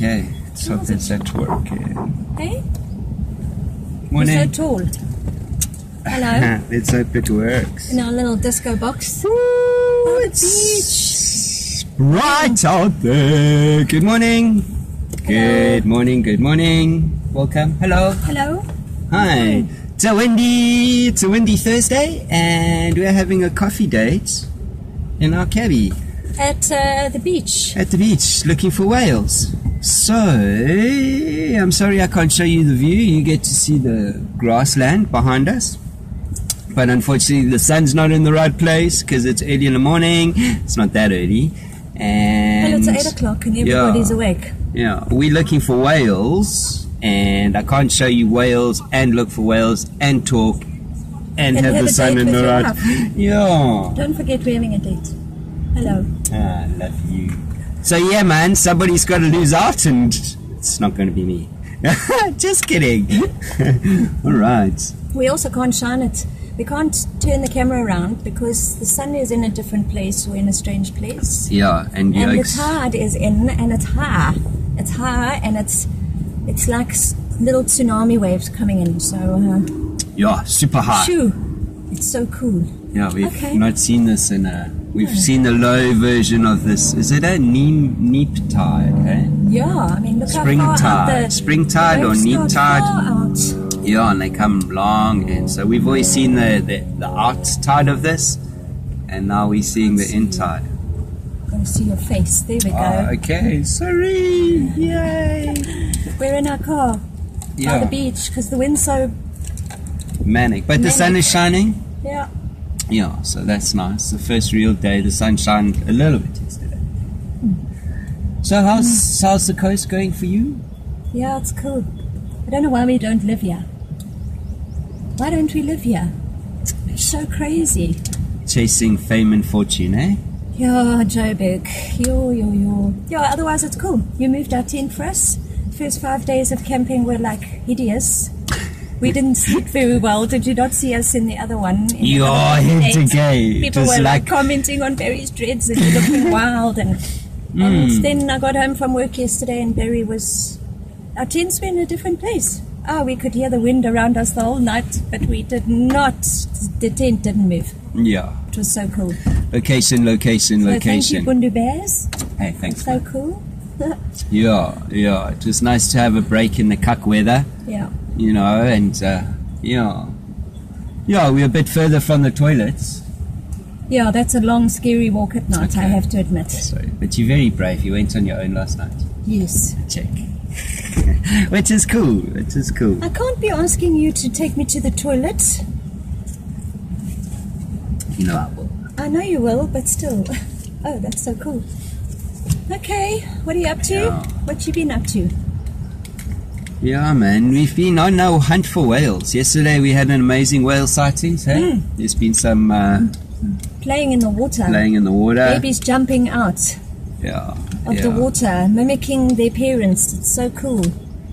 Okay, let's hope that's working. Hey? Morning. You're so tall. Hello. Let's hope it works. In our little disco box. Ooh, It's right out there. Good morning. Good morning. Good morning. Welcome. Hello. Hello. Hi. It's a windy Thursday, and we're having a coffee date in our cabbie. At the beach. At the beach, looking for whales. So, I'm sorry I can't show you the view. You get to see the grassland behind us. But unfortunately, the sun's not in the right place because it's early in the morning. It's not that early. And it's 8 o'clock and everybody's awake. Yeah, we're looking for whales. And I can't show you whales and look for whales and talk and have the sun in the right. Yeah. Don't forget we're having a date. Hello. I love you. So yeah, man, somebody's got to lose out, and it's not going to be me. Just kidding. All right. We also can't shine it. We can't turn the camera around because the sun is in a different place. We're in a strange place. Yeah, and the tide is in, and it's high. It's high, and it's like little tsunami waves coming in. So yeah, super high. Shoo. It's so cool. Yeah, we've not seen this in a. We've seen the low version of this. Is it a neap tide? Eh? Yeah, I mean, look spring how far tide, out the spring tide or neap tide. Out. Yeah, and they come long in. So we've always seen the out tide of this, and now we're seeing the in tide. I'm going to see your face. There we go. Okay, sorry. Yay. We're in our car by the beach because the wind's so manic. But the sun is shining. Yeah. Yeah, so that's nice. The first real day, the sun shined a little bit yesterday. So how's the coast going for you? Yeah, it's cool. I don't know why we don't live here. Why don't we live here? It's so crazy. Chasing fame and fortune, eh? Yeah, Joburg. Yo. Yeah, otherwise it's cool. You moved our tent for us. First 5 days of camping were like hideous. We didn't sleep very well. Did you not see us in the other one? People were like commenting on Barry's dreads and looking wild. And then I got home from work yesterday and Barry our tents were in a different place. We could hear the wind around us the whole night, but we did not. The tent didn't move. Yeah. It was so cool. Location. So thank you, Bundu Bears. Hey, thanks. So cool. Yeah. It was nice to have a break in the cuck weather. Yeah. You know, and we're a bit further from the toilets. Yeah, that's a long, scary walk at night, I have to admit. Sorry, but you're very brave. You went on your own last night. Yes. Check. Which is cool. I can't be asking you to take me to the toilet. No, I will. I know you will, but still. Oh, that's so cool. Okay, what are you up to? Yeah. What you been up to? Yeah, man, we've been on our hunt for whales. Yesterday we had an amazing whale sightings, hey? There's been some... playing in the water. Babies jumping out of the water, mimicking their parents. It's so cool.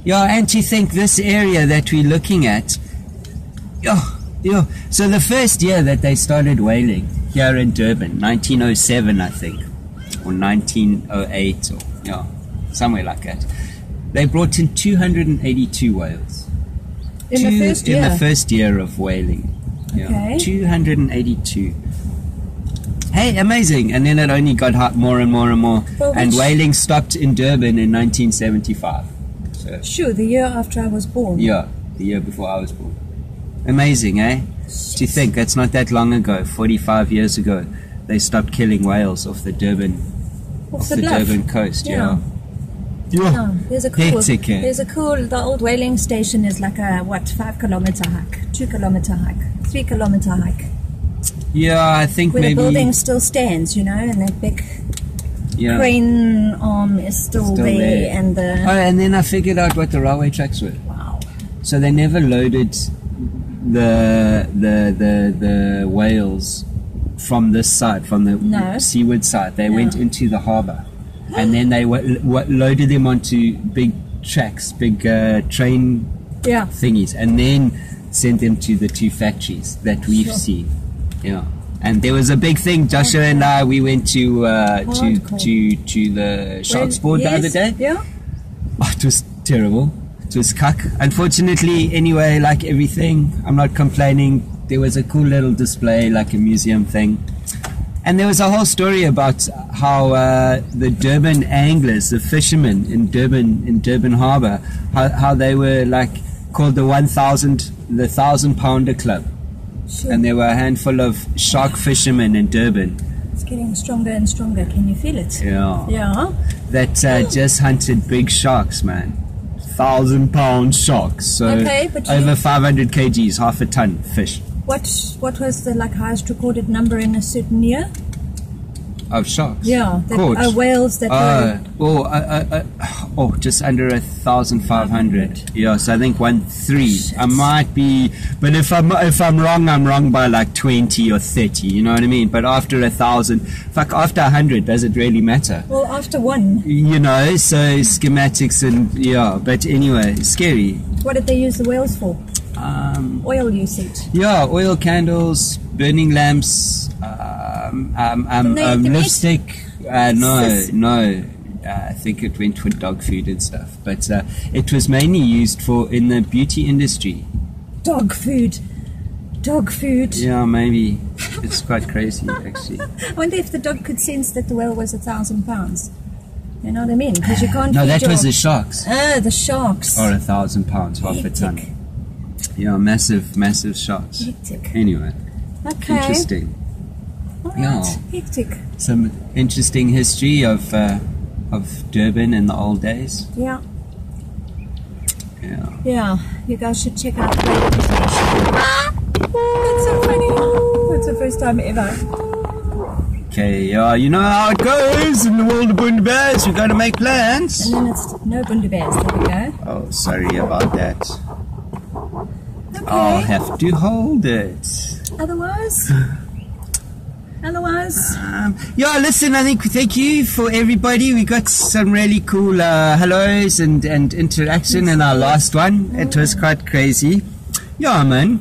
Yeah, and to think this area that we're looking at... So the first year that they started whaling here in Durban, 1907, I think, or 1908, or somewhere like that. They brought in 282 whales. In the first year of whaling. Yeah. Okay. 282. Hey, amazing. And then it only got more and more and more. And whaling stopped in Durban in 1975. So, sure, the year after I was born. Yeah, the year before I was born. Amazing, eh? To think, that's not that long ago, 45 years ago, they stopped killing whales off the Durban coast. Yeah. There's a cool, the old whaling station is like a 5 kilometer hike, 2 kilometer hike, 3 kilometer hike. Yeah, I think where maybe the building still stands, and that big crane arm is still there. And then I figured out what the railway tracks were. Wow. So they never loaded the whales from this side, from the seaward side. They went into the harbour. And then they loaded them onto big tracks, big train thingies, and then sent them to the 2 factories that we've seen. Yeah, and there was a big thing. Joshua and I, we went to the Sharks Board the other day. Yeah. Oh, it was terrible. It was cuck. Unfortunately, anyway, like everything, I'm not complaining. There was a cool little display, like a museum thing. And there was a whole story about how the Durban anglers, the fishermen in Durban Harbour, how they were like called the 1,000-pounder club. Sure. And there were a handful of shark fishermen in Durban. It's getting stronger and stronger. Can you feel it? Yeah. Yeah. That just hunted big sharks, man. 1,000-pound sharks. So okay, but over 500 kgs, half a ton fish. What was the highest recorded number in a certain year? Of sharks? Yeah, whales that were... just under 1,500. Yeah, so I think 1,300. I might be, but if I'm wrong, I'm wrong by like 20 or 30. You know what I mean? But after 1,000, after 100, does it really matter? Well, after one. You know, so schematics and yeah. But anyway, scary. What did they use the whales for? Oil usage. Yeah, oil, candles, burning lamps, lipstick. No. I think it went for dog food and stuff. But it was mainly used in the beauty industry. Dog food. Yeah, maybe. It's quite crazy, actually. I wonder if the dog could sense that the whale was 1,000 pounds. You know what I mean? Because you can't. No, that was the sharks. The sharks. Or 1,000 pounds, half a ton. Yeah, massive sharks. Hectic. Anyway. Okay. Interesting. All right. Yeah. Hectic. Some interesting history of Durban in the old days. Yeah. Yeah. Yeah. You guys should check out the radio station. That's so funny. That's the first time ever. Okay, yeah, you know how it goes in the world of Bundy Bears. We've got to make plans. And then it's no Bundy Bears. There we go. Oh, sorry about that. Okay. I'll have to hold it. Otherwise? Yeah, listen, I think thank you for everybody. We got some really cool hellos and interaction in our last one. It was quite crazy. Yeah, man.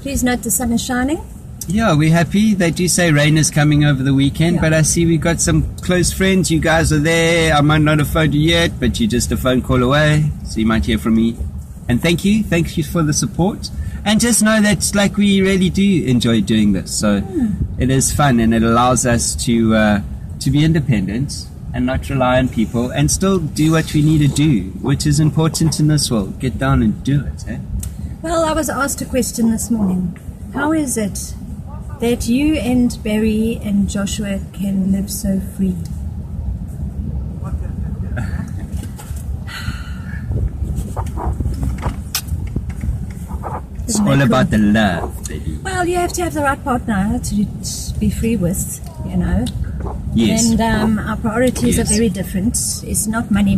Please note the sun is shining. Yeah, we're happy. They do say rain is coming over the weekend, but I see we got some close friends. You guys are there. I might not have phoned you yet, but you're just a phone call away, so you might hear from me. And thank you for the support. And just know that we really do enjoy doing this. So it is fun, and it allows us to be independent and not rely on people, and still do what we need to do, which is important in this world. Get down and do it. Eh? Well, I was asked a question this morning. How is it that you and Barry and Joshua can live so free? It's all about the love, baby. Well, you have to have the right partner to be free with, you know. Yes. And our priorities are very different. It's not money.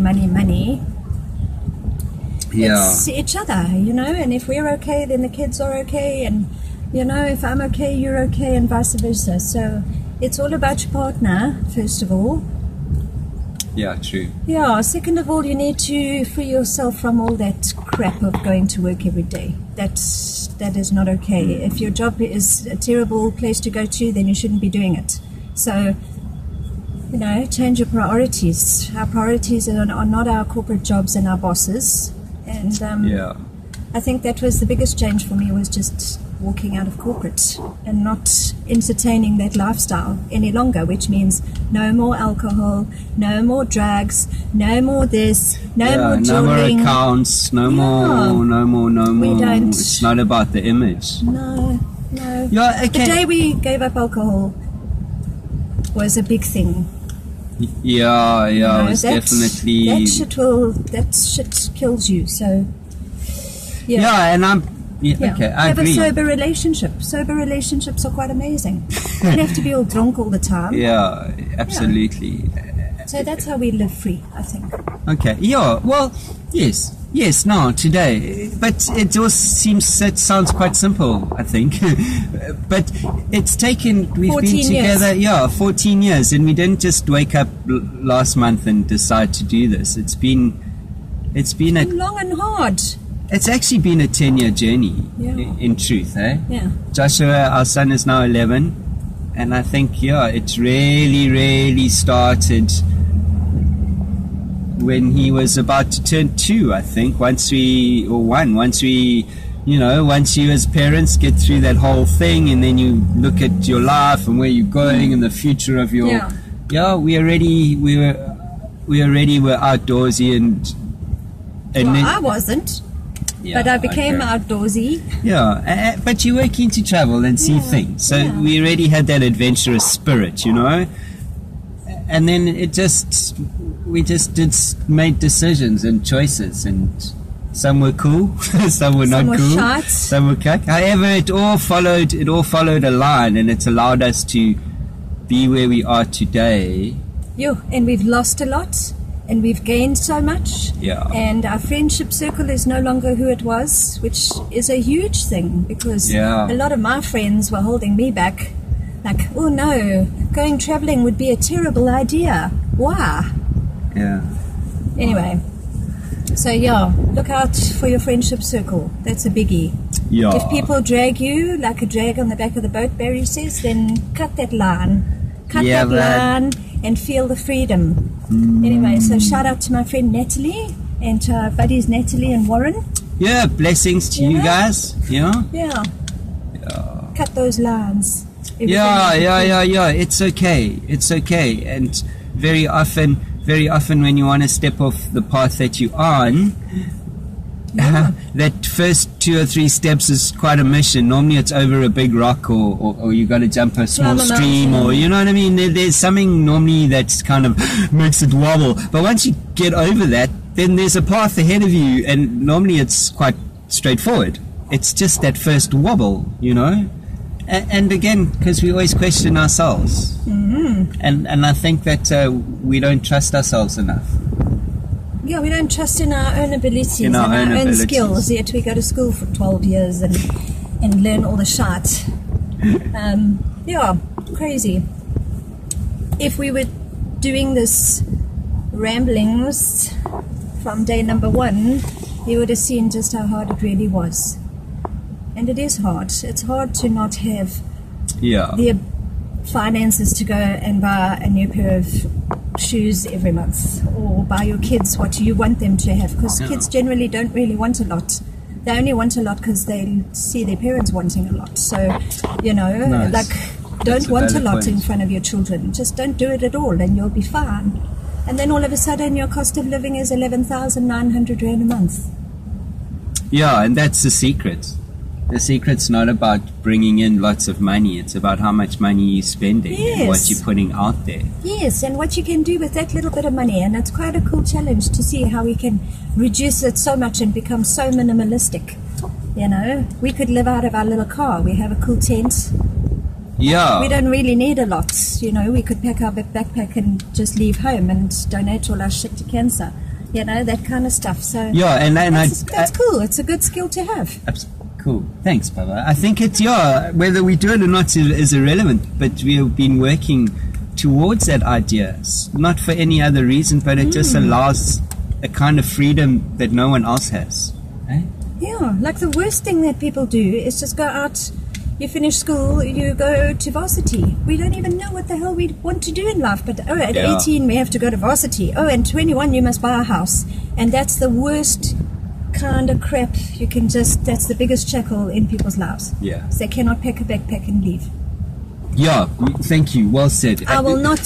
Yeah. It's each other, you know. And if we're okay, then the kids are okay. And, you know, if I'm okay, you're okay, and vice versa. So it's all about your partner, first of all. Yeah, true. Yeah, second of all, you need to free yourself from all that crap of going to work every day. That is not okay. If your job is a terrible place to go to, then you shouldn't be doing it. So, you know, change your priorities. Our priorities are not our corporate jobs and our bosses. And I think that was the biggest change for me, was just walking out of corporate and not entertaining that lifestyle any longer, which means no more alcohol, no more drugs, no more this, no more no more jewelry, accounts, no more. We don't. It's not about the image. No. Yeah, okay. The day we gave up alcohol was a big thing. Yeah, it was definitely... That shit kills you, so... Yeah, and I'm... Yeah, okay, I have agree. a sober relationship. Sober relationships are quite amazing. You don't have to be all drunk all the time. Yeah, absolutely. Yeah. So that's how we live free, I think. Okay, yeah, well, yes, today. But it sounds quite simple, I think. But it's taken, we've been together, 14 years, and we didn't just wake up last month and decide to do this. It's been long and hard. It's actually been a 10-year journey, in truth, eh? Yeah. Joshua, our son, is now 11, and I think, it's really, really started when he was about to turn 2, I think. Once you as parents get through that whole thing, and then you look at your life and where you're going and the future of your we already were outdoorsy and well, I wasn't. Yeah, but I became outdoorsy. Yeah, but you were keen to travel and see things. So we already had that adventurous spirit, And then we just made decisions and choices, and some were cool, some were not cool, shite. Some were cack. However, it all followed a line, and it's allowed us to be where we are today. And we've lost a lot. And we've gained so much. Yeah. And our friendship circle is no longer who it was, which is a huge thing, because a lot of my friends were holding me back. Like, oh no, going traveling would be a terrible idea. Why? Yeah. Anyway, so look out for your friendship circle. That's a biggie. Yeah. If people drag you like a drag on the back of the boat, Barry says, then cut that line. Cut that line and feel the freedom. Anyway, so shout out to my friend Natalie and to our buddies Natalie and Warren. Yeah, blessings to you guys. Yeah. Cut those lines. Yeah. It's okay. And very often when you want to step off the path that you're on, that first 2 or 3 steps is quite a mission. Normally it's over a big rock or you got to jump a small stream, or you know what I mean. There's something normally that's kind of makes it wobble. But once you get over that, then there's a path ahead of you, and normally it's quite straightforward. It's just that first wobble, And again, because we always question ourselves, and I think that we don't trust ourselves enough. Yeah, we don't trust in our own abilities and our own skills. Yet we go to school for 12 years and learn all the shite. Crazy. If we were doing this ramblings from day number 1, you would have seen just how hard it really was. And it is hard. It's hard to not have the finances to go and buy a new pair of shoes every month, or buy your kids what you want them to have, because kids generally don't really want a lot. They only want a lot because they see their parents wanting a lot. So, don't want a lot in front of your children. Just don't do it at all, and you'll be fine. And then all of a sudden your cost of living is 11,900 Rand a month. Yeah, and that's the secret. The secret's not about bringing in lots of money. It's about how much money you're spending and what you're putting out there. Yes, and what you can do with that little bit of money. And it's quite a cool challenge to see how we can reduce it so much and become so minimalistic. We could live out of our little car. We have a cool tent. Yeah. We don't really need a lot. We could pack our backpack and just leave home and donate all our shit to cancer. That kind of stuff. So that's cool. It's a good skill to have. Absolutely. Cool. Thanks, Baba. I think it's, whether we do it or not is irrelevant, but we have been working towards that idea, not for any other reason, but it just allows a kind of freedom that no one else has. Eh? Yeah, like the worst thing that people do is just go out, you finish school, you go to varsity. We don't even know what the hell we want to do in life, but at 18 we have to go to varsity. And 21 you must buy a house. And that's the worst kind of crap. That's the biggest shackle in people's lives. Yeah. So they cannot pack a backpack and leave. Yeah, thank you. Well said. I will not.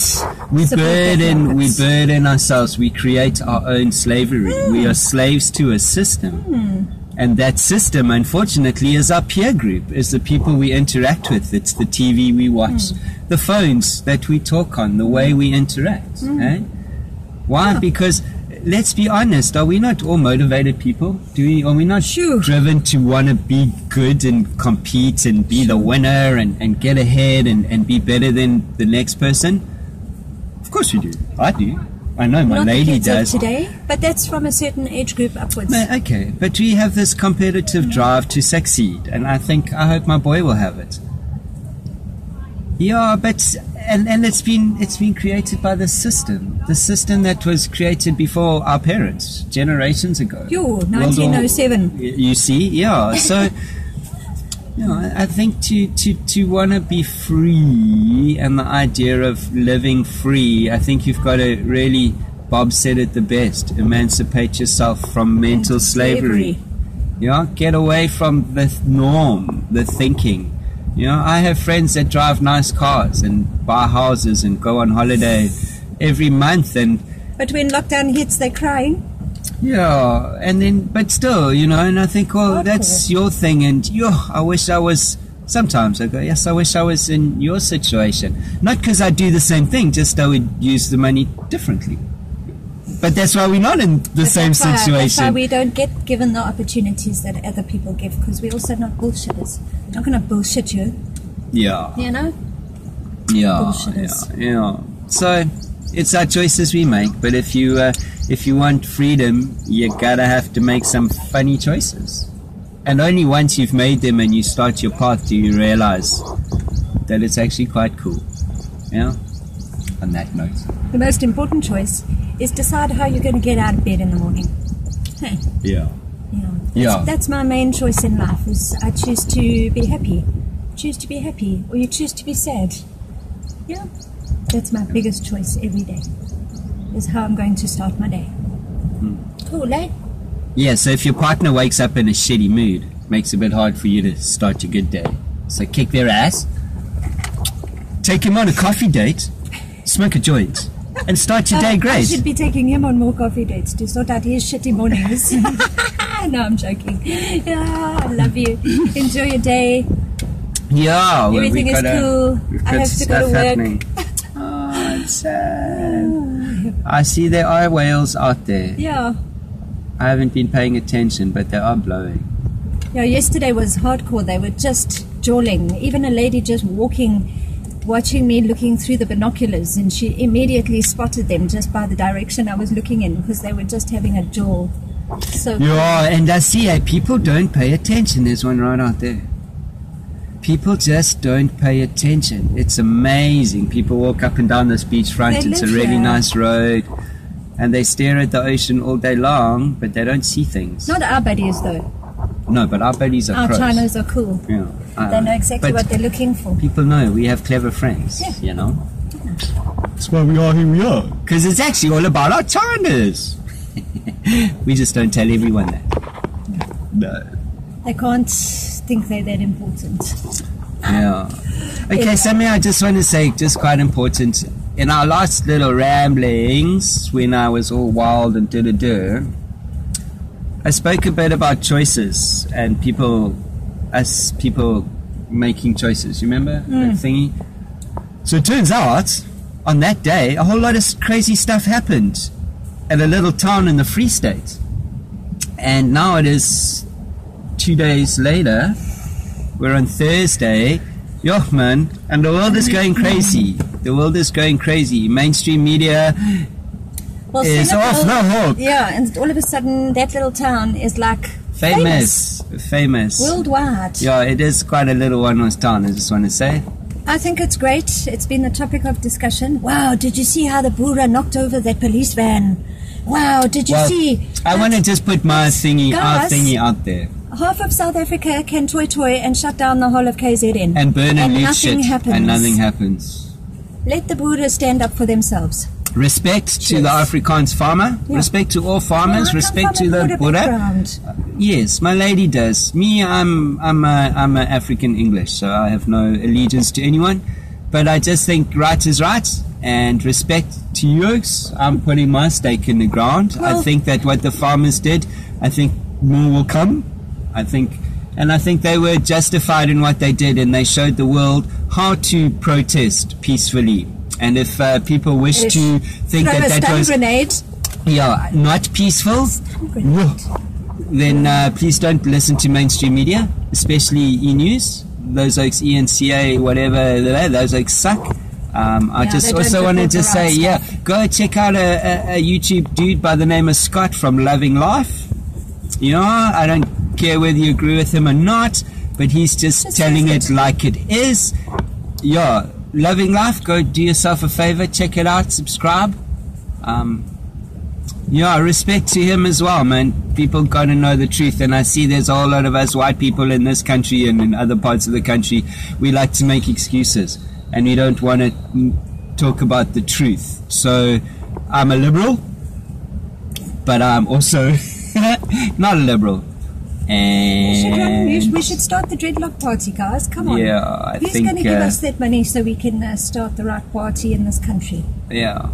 We burden ourselves. We create our own slavery. We are slaves to a system. And that system, unfortunately, is our peer group, is the people we interact with. It's the TV we watch, the phones that we talk on, the way we interact. Eh? Why? Yeah. Because let's be honest, are we not all motivated people? Are we not driven to want to be good and compete and be the winner and get ahead and be better than the next person? Of course we do. I do. I know my lady does. Today, but that's from a certain age group upwards. Okay, but we have this competitive drive to succeed, and I hope my boy will have it. Yeah, but and it's been created by the system that was created before our parents, generations ago. 1907. You see, yeah. So, I think to want to be free and the idea of living free, I think you've got to really Bob said it the best: emancipate yourself from mental slavery. Yeah, get away from the norm, the thinking. You know, I have friends that drive nice cars and buy houses and go on holiday every month, but when lockdown hits, they're crying. Yeah, and then, but still, you know, and I think, oh, that's your thing, and I wish I was. Sometimes I go, yes, I wish I was in your situation. Not because I do the same thing, just I would use the money differently. But that's why we're not in the same situation. That's why we don't get given the opportunities that other people give, because we're also not bullshitters. We're not going to bullshit you. Yeah. You know? Yeah. Yeah. So it's our choices we make. But if you want freedom, you gotta have to make some funny choices. And only once you've made them and you start your path do you realize that it's actually quite cool. Yeah? On that note. The most important choice is decide how you're going to get out of bed in the morning. Hey. Yeah. That's my main choice in life, is I choose to be happy. Choose to be happy, or you choose to be sad. Yeah. That's my biggest choice every day, is how I'm going to start my day. Cool, eh? Yeah, so if your partner wakes up in a shitty mood, makes it a bit hard for you to start your good day. So kick their ass, take him on a coffee date, smoke a joint, and start your day great. I should be taking him on more coffee dates to sort out his shitty mornings. No, I'm joking. Yeah, I love you. Enjoy your day. Yeah, everything is cool. I have to go to work. Happening. Oh, it's sad. I see there are whales out there. Yeah. I haven't been paying attention, but they are blowing. Yeah, yesterday was hardcore. They were just jawling. Even a lady just watching me looking through the binoculars, and she immediately spotted them just by the direction I was looking in, because they were just having a jaw. So yeah, and I see people don't pay attention. There's one right out there. People just don't pay attention. It's amazing. People walk up and down this beachfront. It's a really nice road. And they stare at the ocean all day long, but they don't see things. Not our buddies, though. No, but our buddies are Our pros. Chinos are cool. Yeah, they know exactly what they're looking for. People know we have clever friends, you know. That's why we are who we are. Because it's actually all about our Chinos. We just don't tell everyone that. No. They can't think they're that important. Yeah. Okay, Sammy, I just want to say, just quite important, in our last little ramblings, when I was all wild and I spoke a bit about choices and people making choices. You remember that thingy? So it turns out, on that day, a whole lot of crazy stuff happened at a little town in the Free State. And now it is 2 days later. We're on Thursday. Yo, man, and the world is going crazy. The world is going crazy. Mainstream media is off the hook. Yeah, and all of a sudden, that little town is like famous. Worldwide. Yeah, it is quite a little one-horse town, I just want to say. I think it's great. It's been a topic of discussion. Wow, did you see how the Boer knocked over that police van? Wow, did you see? I want to just put our thingy out there. Half of South Africa can toy and shut down the whole of KZN. And burn and loot shit. Happens. And nothing happens. Let the Boer stand up for themselves. Respect to the Afrikaans farmer. Yeah. Respect to all farmers. Respect to the Boer. Yes, my lady does. Me, I'm a African English, so I have no allegiance to anyone. But I just think right is right. And respect to yours. I'm putting my stake in the ground. I think that what the farmers did, I think more will come. I think they were justified in what they did, and they showed the world how to protest peacefully. And if people wish to think that was not peaceful, then please don't listen to mainstream media, especially E-News. Those oaks, ENCA, whatever, those oaks suck. I just also wanted to say, go check out a YouTube dude by the name of Scott from Loving Life. You know, I don't care whether you agree with him or not, but he's just telling it like it is. Yeah, Loving Life, go do yourself a favor, check it out, subscribe. Respect to him as well, man. People gotta know the truth, and I see there's a whole lot of us white people in this country and in other parts of the country. We like to make excuses, and we don't want to talk about the truth. So I'm a liberal. but I'm also not a liberal. And we should start the dreadlock party, guys. Come on. Yeah, I Who's think. Who's going to give us that money so we can start the right party in this country? Yeah.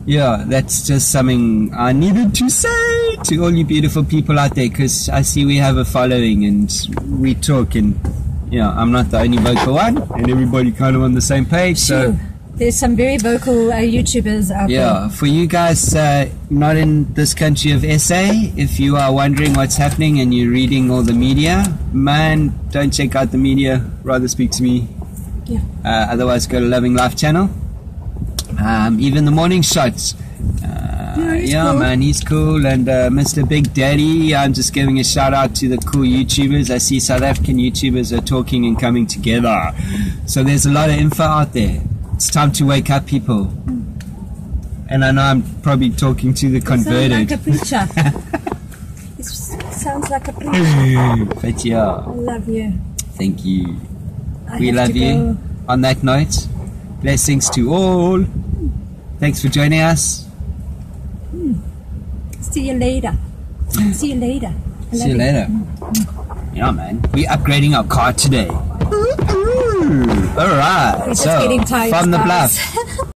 Yeah, that's just something I needed to say to all you beautiful people out there, because I see we have a following and we talk, and I'm not the only vocal one, and everybody kind of on the same page. So there's some very vocal YouTubers out there. Yeah, for you guys not in this country of SA, if you are wondering what's happening and you're reading all the media, man, don't check out the media, rather speak to me. Yeah. Otherwise go to Loving Life channel. Even the morning shots. Cool. Man, he's cool. And Mr. Big Daddy, I'm just giving a shout out to the cool YouTubers. I see South African YouTubers are talking and coming together. So there's a lot of info out there. It's time to wake up, people. And I know I'm probably talking to the converted. Sounds like a preacher. It sounds like a preacher. But yeah. I love you. Thank you. We love you. On that note, blessings to all. Thanks for joining us. See you later. See you later. See you later. Yeah, man. We're upgrading our car today. All right. We're just getting tired, from the guys. bluff.